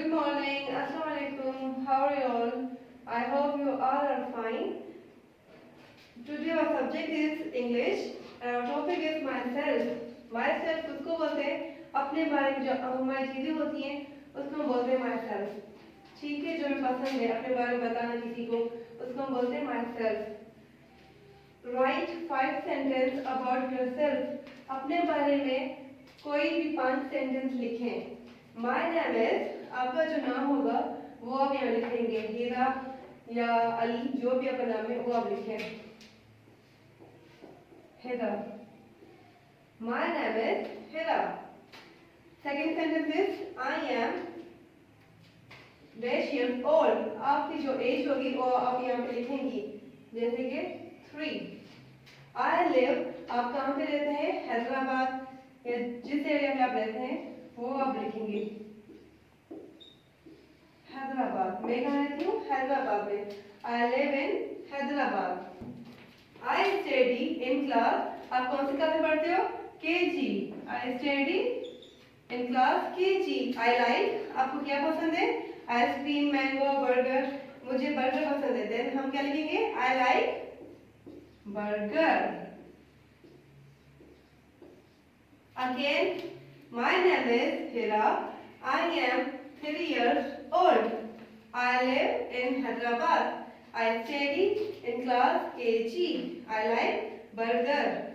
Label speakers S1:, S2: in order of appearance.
S1: Good morning, Assalamu alaikum. How are you all? I hope you all are fine. Today our subject is English and our topic is myself. Myself उसको बोलते हैं अपने बारे में जो हमारी चीजें होती हैं उसको हम बोलते हैं myself. ठीक है, जो हमें पसंद है अपने बारे में बताना किसी को उसको हम बोलते हैं myself. Write 5 sentences about yourself. अपने बारे में कोई भी 5 सेंटेंस लिखें. My name is, आपका जो नाम होगा वो आप यहाँ लिखेंगे. हीरा या अली, जो भी आपका नाम है वो आप लिखें. Hira. My name is Hira. Second sentence is I am dash years old. आपकी जो एज होगी वो आप यहाँ पे लिखेंगी. जैसे कि 3. I live, आप कहाँ पे रहते हैं? हैदराबाद या जिस एरिया में आप रहते हैं वो आप लिखेंगे. हैदराबाद, मैं कहाँ रहती हूँ? हैदराबाद में. I live in Hyderabad. I study in class, आप कौन सी क्लास में पढ़ते हो? KG. I study in class KG. I like, आपको क्या पसंद है? Ice cream, mango, burger. मुझे बर्गर पसंद है. Then हम क्या लिखेंगे? I like burger. Again, my name is Hira. I am 3 years old. I live in Hyderabad. I study in class KG. I like burger.